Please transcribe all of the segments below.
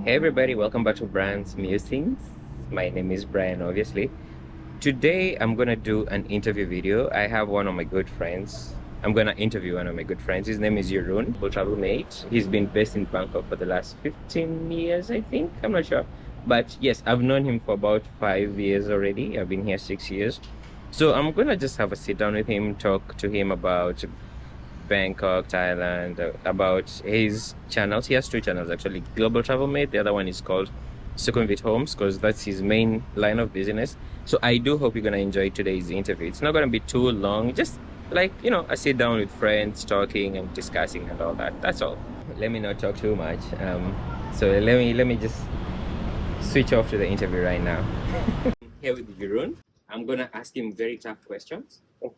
Hey everybody, welcome back to Bryans Musings. My name is Brian, obviously. Today I'm gonna do an interview video. I have one of my good friends. I'm gonna interview one of my good friends. His name is Jeroen, a travel mate. He's been based in Bangkok for the last 15 years, I think. I'm not sure. But yes, I've known him for about 5 years already. I've been here 6 years. So I'm gonna just have a sit down with him, talk to him about Bangkok, Thailand, about his channels. He has two channels actually. Global Travel Mate. The other one is called Sukhumvit Homes because that's his main line of business. So I do hope you're gonna enjoy today's interview. It's not gonna be too long. Just like I sit down with friends, talking and discussing and all that. That's all. Let me not talk too much. So let me just switch off to the interview right now. Here with Jeroen. I'm gonna ask him very tough questions. Oh,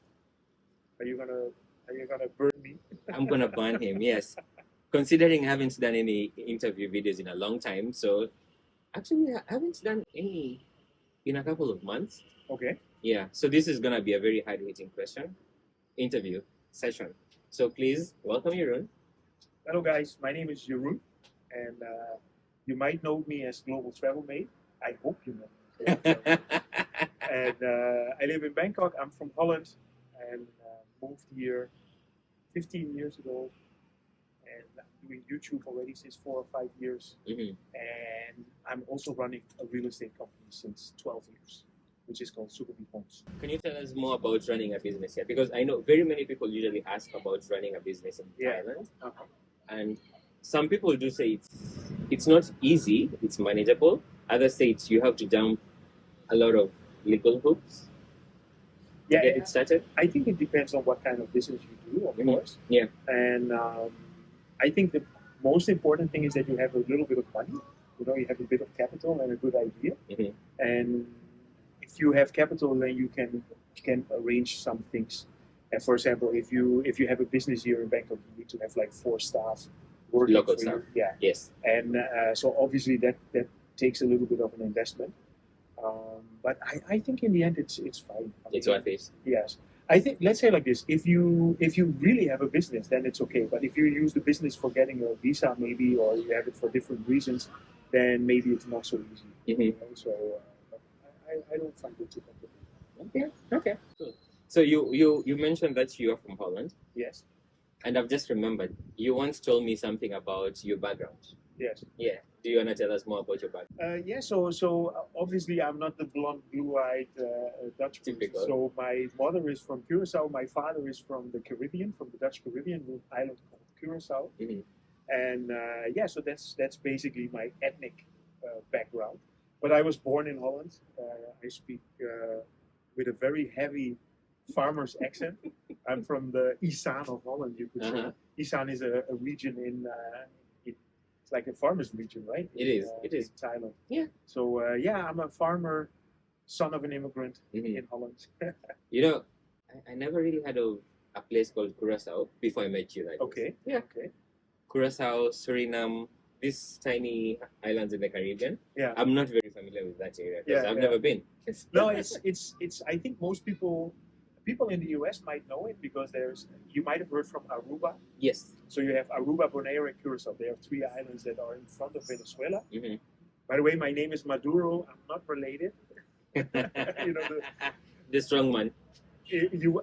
are you gonna burn me? I'm gonna ban him, yes. Considering I haven't done any interview videos in a long time, so actually I haven't done any in a couple of months. Okay. Yeah, so this is gonna be a very hard-hitting interview session. So please welcome Jeroen. Hello guys, my name is Jeroen, and you might know me as Global Travel Mate. I hope you know me. And I live in Bangkok. I'm from Holland, and moved here 15 years ago. And I'm doing YouTube already since 4 or 5 years. Mhm. And I'm also running a real estate company since 12 years, which is called Sukhumvit Homes. Can you tell us more about running a business here? Because I know very many people usually ask about running a business in Thailand, and some people do say it's not easy, it's manageable. Others say you have to jump a lot of legal hoops to get it started. I think it depends on what kind of business you do, of course. Yeah. And I think the most important thing is that you have a little bit of money. You have a bit of capital and a good idea. Mhm. And if you have capital, then you can arrange some things. And for example, if you have a business here in Bangkok, you need to have like 4 staff working Local for staff. you. Yeah. Yes. And so obviously that takes a little bit of an investment. But I think in the end it's fine. It's worth it. Yes. I think, let's say like this: if you really have a business, then it's okay. But if you use the business for getting a visa, maybe, or you have it for different reasons, then maybe it's not so easy. Mhm. So I don't find it too complicated. Okay. Cool. So you mentioned that you are from Holland, Yes. and I've just remembered you once told me something about your background. Yes. Yeah. Do you wanna tell us more about your background? Yeah. So obviously I'm not the blonde, blue-eyed Dutch person. Typical. So my mother is from Curacao. My father is from the Caribbean, from the Dutch Caribbean, an island called Curacao. Mhm. And so that's basically my ethnic background. But I was born in Holland. I speak with a very heavy farmer's accent. I'm from the Isan of Holland, you could say. Isan is a region it's like a farmer's region, right? It is. It is. In Thailand. Yeah. So I'm a farmer, son of an immigrant in Holland. I never really heard of a place called Curacao before I met you. Like Okay. Yeah. Okay. Curacao, Suriname, these tiny islands in the Caribbean. Yeah. I'm not very familiar with that area because I've never been. No, it's. I think most people in the US might know it because you might have heard from Aruba. Yes. So you have Aruba, Bonaire, and Curacao. They are 3 islands that are in front of Venezuela. Mm-hmm. By the way, my name is Maduro. I'm not related. The strong man.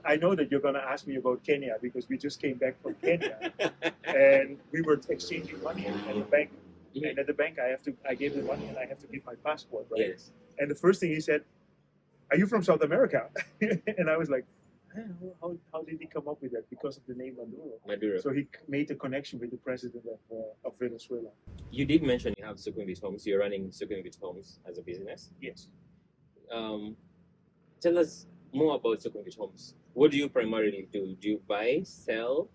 I know that you're going to ask me about Kenya because we just came back from Kenya and we were exchanging money at the bank. Mm-hmm. And at the bank, I gave the money and I have to give my passport, right? Yes. And the first thing he said, "Are you from South America?" And I was like, how did he come up with that? Because of the name Maduro. So he made a connection with the president of Venezuela. You did mention you have Sukhumvit Homes. You're running Sukhumvit Homes as a business. Yes. Tell us more about Sukhumvit Homes. What do you primarily do? Do you buy, sell,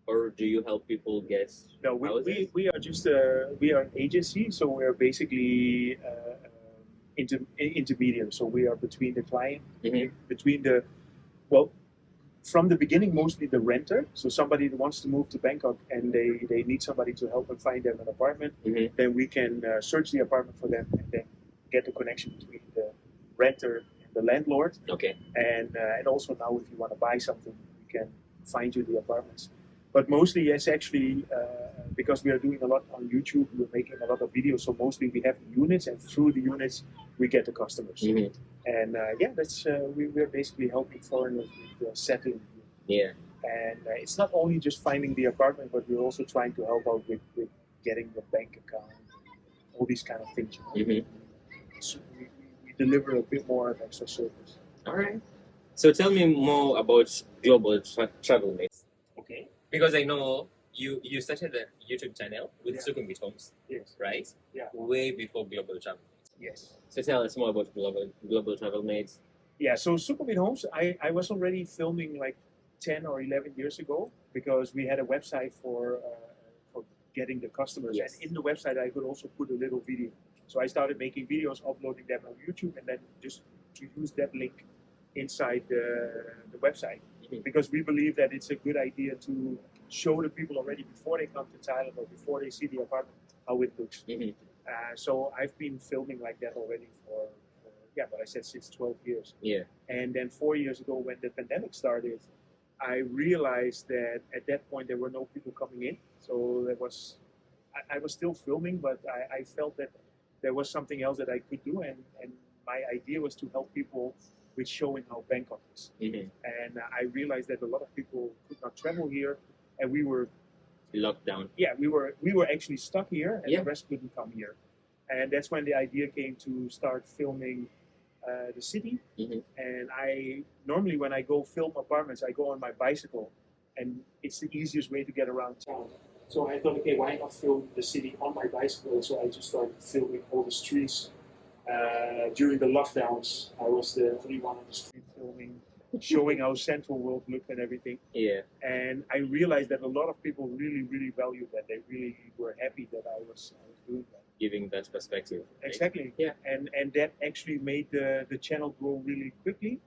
or do you help people get houses? We are just we are an agency, so we are basically intermediary. So we are between the client, from the beginning, mostly the renter. So somebody that wants to move to Bangkok and they need somebody to help them find them an apartment. Mm-hmm. Then we can search the apartment for them and then get the connection between the renter and the landlord. Okay. And also now, if you want to buy something, we can find you the apartments. But mostly, yes, actually, because we are doing a lot on YouTube, we're making a lot of videos. So mostly we have units, and through the units we get the customers. And that's we're basically helping foreigners with settling. Yeah. And it's not only just finding the apartment, but we're also trying to help out with getting the bank account, all these kind of things. So we deliver a bit more of extra service. All right. So tell me more about Global Travel Mates. Okay. Because I know you started a YouTube channel with Sukhumvit Homes. Yes. Right? Yeah. Way before Global Travel Mates. Yes. So tell us more about Global Travel Mates. Yeah. So Sukhumvit Homes, I was already filming like 10 or 11 years ago, because we had a website for getting the customers. Yes. And in the website I could also put a little video. So I started making videos, uploading them on YouTube, and then just to use that link inside the website, because we believe that it's a good idea to show the people already before they come to Thailand or before they see the apartment how it looks. So I've been filming like that already for but I said since 12 years. Yeah. And then 4 years ago, when the pandemic started, I realized that at that point there were no people coming in. So I was still filming, but I felt that there was something else that I could do, and my idea was to help people with showing how Bangkok is. And I realized that a lot of people could not travel here, and we were locked down. Yeah, we were actually stuck here, and the rest couldn't come here. And that's when the idea came to start filming the city. And I normally, when I go film apartments, I go on my bicycle, and it's the easiest way to get around town. So I thought, okay, why not film the city on my bicycle? So I just started filming all the streets. During the lockdowns, I was the only one on the street filming, showing how Central World looked and everything. Yeah. And I realized that a lot of people really, really valued that. They really were happy that I was doing that. Giving that perspective. Right? Exactly. Yeah. And that actually made the channel grow really quickly.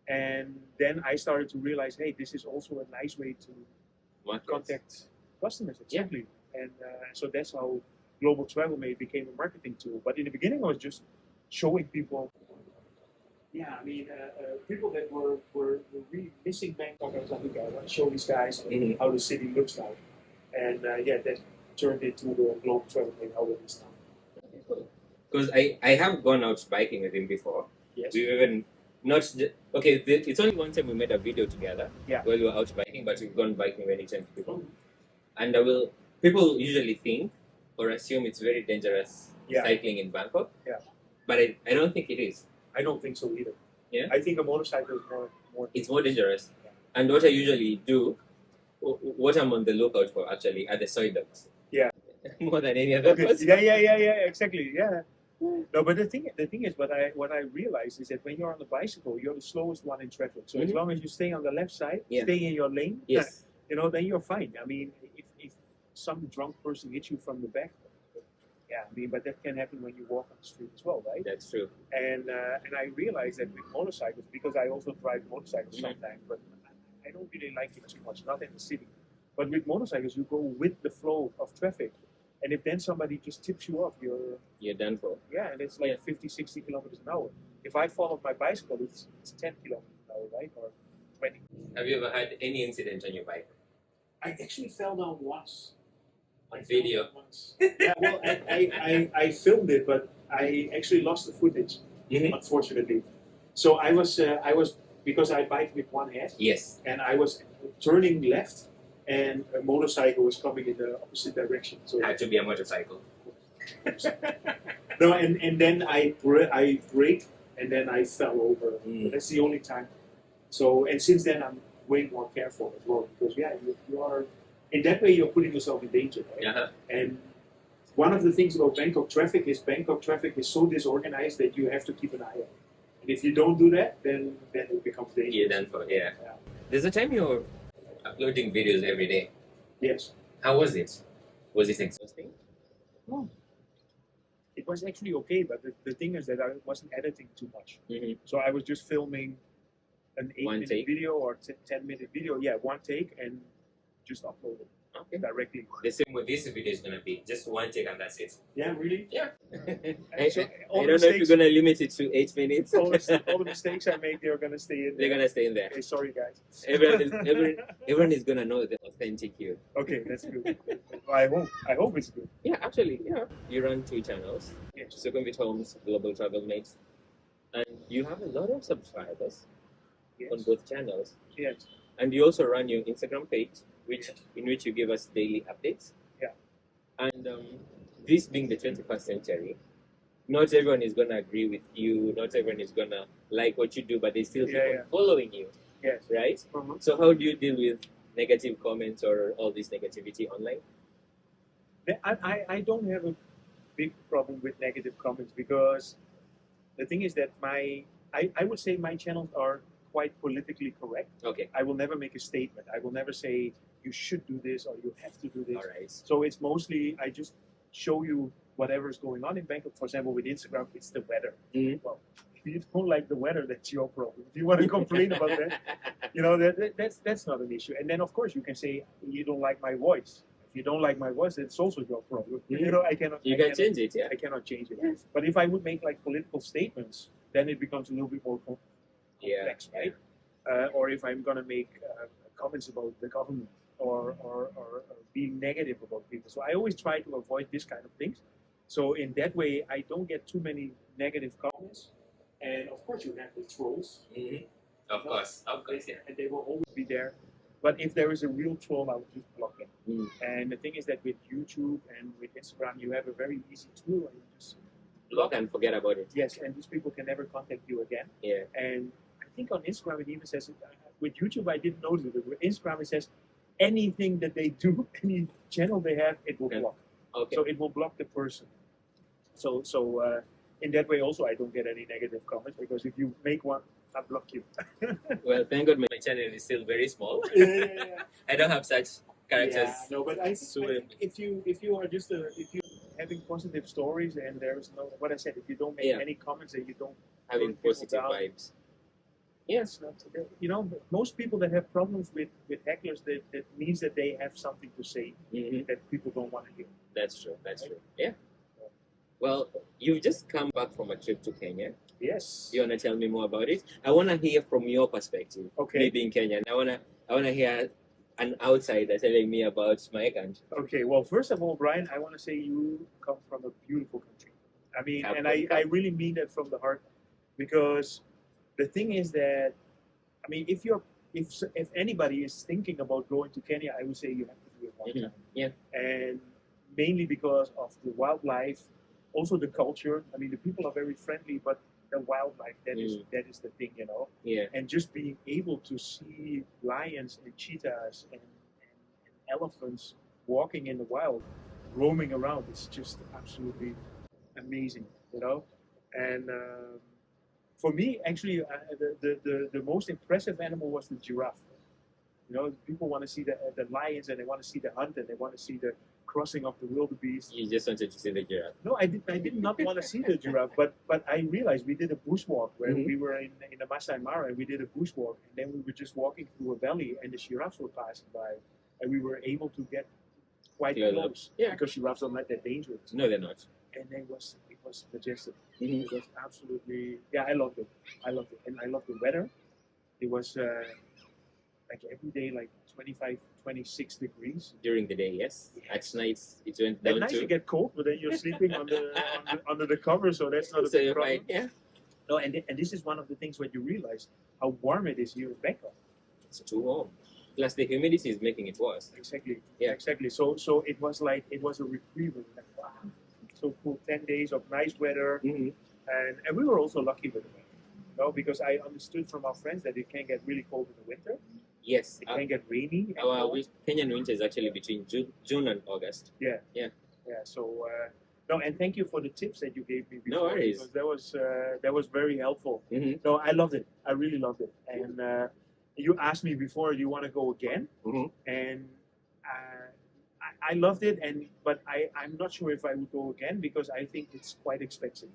And then I started to realize, hey, this is also a nice way to contact customers. Exactly. Yeah. And so that's how Global Travel Mate became a marketing tool. But in the beginning, I was just showing people. Yeah, I mean, people that were really missing Bangkok. I was like, okay, I want to show these guys how the city looks like. And that turned into the Global Travel Mate, how it is now. Because I have gone out biking with him before. Yes. We've even it's only one time we made a video together. Yeah. While we were out biking, but we've gone biking many times before. And people usually think or assume it's very dangerous cycling in Bangkok. Yeah. But I don't think it is. I don't think so either. Yeah. I think a motorcycle is more. It's more dangerous. Yeah. And what I usually do, what I'm on the lookout for actually, are the soy dogs. Yeah. More than any other person. Yeah, exactly. Yeah. No, but the thing is, what I realized is that when you're on the bicycle, you're the slowest one in traffic. So as long as you stay on the left side, stay in your lane, then you're fine. I mean, if some drunk person hits you from the back, but that can happen when you walk on the street as well, right? That's true. And I realized that with motorcycles, because I also drive motorcycles sometimes, but I don't really like it too much, not in the city. But with motorcycles, you go with the flow of traffic. And if then somebody just tips you off, you're done for. Yeah, and it's like 50, 60 kilometers an hour. If I fall off my bicycle, it's 10 kilometers an hour, right? Or 20. Have you ever had any incident on your bike? I actually fell down once. On video? Yeah, well, I filmed it, but I actually lost the footage, unfortunately. So I was because I bike with one hand. Yes. And I was turning left, and a motorcycle was coming in the opposite direction. So it had to be a motorcycle. No, and then I braked, and then I fell over. That's the only time. So, and since then I'm way more careful as well, because you are in that way you're putting yourself in danger, right? And one of the things about Bangkok traffic is so disorganized that you have to keep an eye on. And if you don't do that, then it becomes dangerous. Yeah, then there's a time you're uploading videos every day. Yes. How was it? Was it exhausting? No. It was actually okay, but the thing is that I wasn't editing too much. So I was just filming an 8-minute video or 10-minute video. Yeah, one take and just upload it. Okay. directly. The same way this video is gonna be. Just one take and that's it. Yeah, really? Yeah. So I don't know if you're gonna limit it to 8 minutes. all the mistakes I make, they're gonna stay in. They're gonna stay in there. Okay, sorry guys. Everyone is gonna know the authentic you. Okay, that's good. I hope it's good. Yeah, actually, yeah. You run 2 channels. Yes. Sukhumvit Homes, Global Travel Mates. And you have a lot of subscribers Yes. on both channels. Yes. And you also run your Instagram page, in which you give us daily updates. Yeah. And this being the 21st century, not everyone is gonna agree with you. Not everyone is gonna like what you do, but they still keep on following you. Yes. Right. Uh-huh. So how do you deal with negative comments or all this negativity online? I don't have a big problem with negative comments because the thing is that I would say my channels are quite politically correct. Okay. I will never make a statement. I will never say you should do this or you have to do this. All right. So it's mostly I just show you whatever is going on in Bangkok. For example, with Instagram, it's the weather. Mhm. Well, if you don't like the weather, that's your problem. If you want to complain about that, that's not an issue. And then of course you can say you don't like my voice. If you don't like my voice, that's also your problem. I cannot. You can change it, yeah. I cannot change it. Yes. But if I would make like political statements, then it becomes a little bit more complex, right? Or if I'm gonna make comments about the government or being negative about people, so I always try to avoid this kind of things. So in that way, I don't get too many negative comments. And of course, you have the trolls. Mhm. Of course, yeah. And they will always be there. But if there is a real troll, I will just block them. Mm. And the thing is that with YouTube and with Instagram, you have a very easy tool, and you just Block and forget about it. yes, and these people can never contact you again. Yeah. And I think on Instagram it even says with YouTube I didn't notice it. With Instagram it says anything that they do, any channel they have, it will Yeah. block. Okay. So it will block the person. So in that way also I don't get any negative comments because if you make one, I block you. Well, thank God my channel is still very small. yeah. I don't have such characters. Yeah, no, but I think if you are just if you having positive stories and there's no what I said, if you don't make Yeah. any comments and you don't Having put people positive down, vibes. yes, not most people that have problems with hecklers that means that they have something to say Hmm. that people don't want to hear. That's true. That's true. Yeah. Well, you've just come back from a trip to Kenya. Yes. You wanna tell me more about it? I wanna hear from your perspective. Okay. Me being Kenyan, I wanna hear an outsider telling me about my country. Okay. Well, first of all, Brian, I want to say you come from a beautiful country. I mean, and I really mean that from the heart, because the thing is that, I mean, if anybody is thinking about going to Kenya, I would say you have to do it one Mhm. time. Yeah. And mainly because of the wildlife, also the culture. I mean, the people are very friendly, but the wildlife that is the thing, Yeah. And just being able to see lions and cheetahs and elephants walking in the wild, roaming around, is just absolutely amazing, And for me, actually, the most impressive animal was the giraffe. People want to see the lions and they want to see the hunt and they want to see the crossing of the wildebeest. You just wanted to see the giraffe. No, I did not want to see the giraffe, but I realized we did a bushwalk where we were in the Masai Mara and we did a bushwalk, and then we were just walking through a valley and the giraffes were passing by, and we were able to get quite close. Yeah. Because giraffes are not that dangerous. No, they're not. And it was majestic. Mhm. It was absolutely I loved it, and I loved the weather. It was like every day like 25, 26 degrees. During the day, yes. Yes. At night, it went At down night to. you get cold, but then you're sleeping under the cover, so that's not a So big you're problem. fine. Yeah. No, and this is one of the things when you realize how warm it is here in Bangkok. It's too warm. Plus, the humidity is making it worse. Exactly. Yeah. Exactly. So it was a reprieve. Like, wow, so cool. 10 days of nice weather, Mm-hmm. and we were also lucky with the weather. Because I understood from our friends that it can get really cold in the winter. Yes. It can get rainy. and Our cold. Kenyan winter is actually between June and August. Yeah. So no, and thank you for the tips that you gave me before. No worries. Because that was very helpful. Mm-hmm. No, I loved it. I really loved it. And you asked me before, do you want to go again? Mm-hmm. And I loved it. But I'm not sure if I would go again because I think it's quite expensive.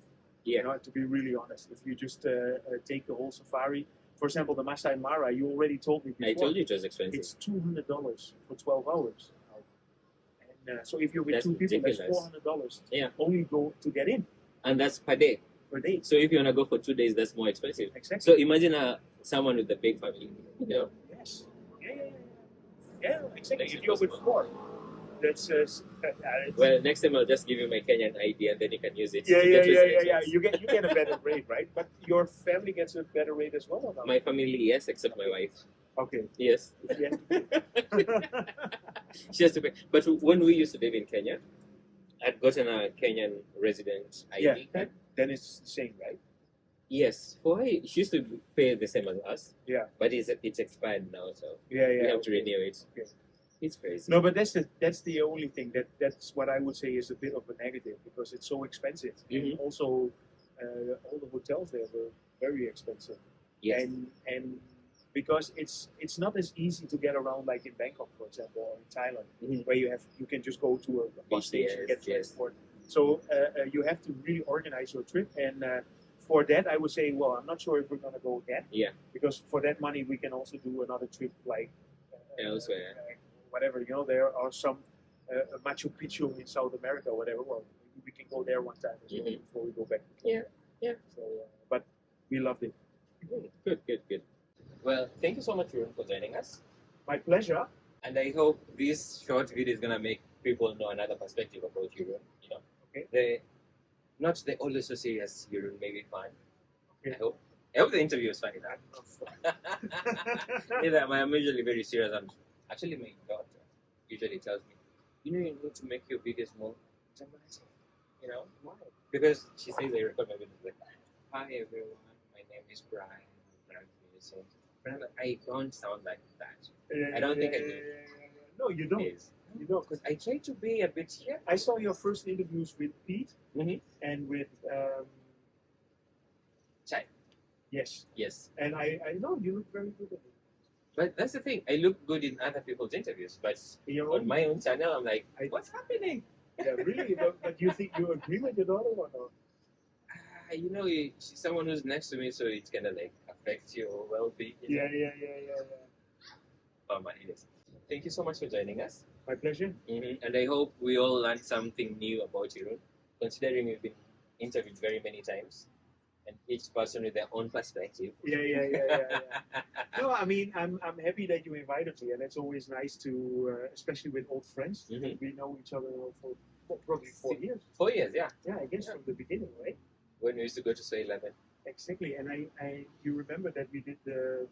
Yeah. To be really honest, if you just take the whole safari, for example, the Masai Mara, you already told me before. I told you it was expensive. It's $200 for 12 hours. So if you're with That's two people, that's ridiculous. $400. Yeah. Only go to get in And that's per day. per day. So if you want to go for 2 days, that's more expensive. Exactly. So imagine someone with a big family. You know? Yes. Yeah, exactly. That's If you're with impossible. 4, that's Well, next time I'll just give you my Kenyan ID and then you can use it. yeah. to get reservations. You get a better rate, right? But your family gets a better rate as well, or not? My family, yes, except my wife. Okay. Yes. Yeah. She has to pay. But when we used to live in Kenya, I'd gotten a Kenyan resident ID Yeah. card. Then it's the same, right? Yes, she used to pay the same as us. Yeah. But it's expired now, so Yeah. we have to Okay. renew it. Okay. It's crazy. No, but that's the only thing that's what I would say is a bit of a negative because it's so expensive. Mhm. And also, all the hotels there were very expensive. Yes. And because it's not as easy to get around like in Bangkok, for example, or in Thailand, Mhm. where you can just go to a bus station, Yes, get yes. transport. So you have to really organize your trip, and for that I would say, well, I'm not sure if we're gonna go again. Yeah. Because for that money we can also do another trip like Elsewhere. whatever, there are some Machu Picchu in South America, or whatever. Well, we can go there one time as well Mhm. before we go back. Yeah. So, but we loved it. Good. Well, thank you so much, Jeroen, for joining us. My pleasure. And I hope this short video is gonna make people know another perspective about Jeroen. Okay. Not the always so serious Jeroen, maybe fun. Okay. I hope the interview was funny. I'm usually very serious. Actually, my daughter usually tells me, you need to make your videos more dramatic. Why? Because she says I record my videos like, hi everyone, my name is Brian. But I'm like, I don't sound like that. I don't think I do. No, you don't. Yes. You don't. Because I try to be a bit here. I saw your first interviews with Pete Mhm. and with Chai. yes, Yes. and I know you look very good at it. But that's the thing. I look good in other people's interviews, but In your on own, my own channel, I'm like, I- what's happening? yeah, really. But you think you agree with your daughter or not? She's someone who's next to me, so it kind of like affects your well-being. Yeah. Oh, man, it is. Thank you so much for joining us. My pleasure. And I hope we all learned something new about Jeroen, considering we've been interviewed very many times, and each person with their own perspective. Yeah. No, I mean, I'm happy that you invited me, and it's always nice to, especially with old friends. Mhm. We know each other for probably 4 years. 4 years, yeah. Yeah, I guess from the beginning, right? When we used to go to Soy 11. Exactly, and you remember that we did the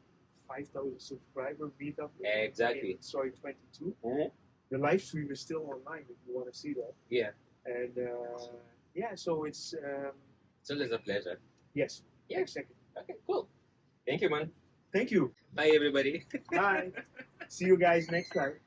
5,000 subscriber meetup. Exactly. In Soy 22. Mhm. The live stream is still online if you want to see that. Yeah. And so it's It's always a pleasure. yes. Yeah. Exactly. Okay, cool. Thank you, man. Thank you. Bye, everybody. Bye. See you guys next time.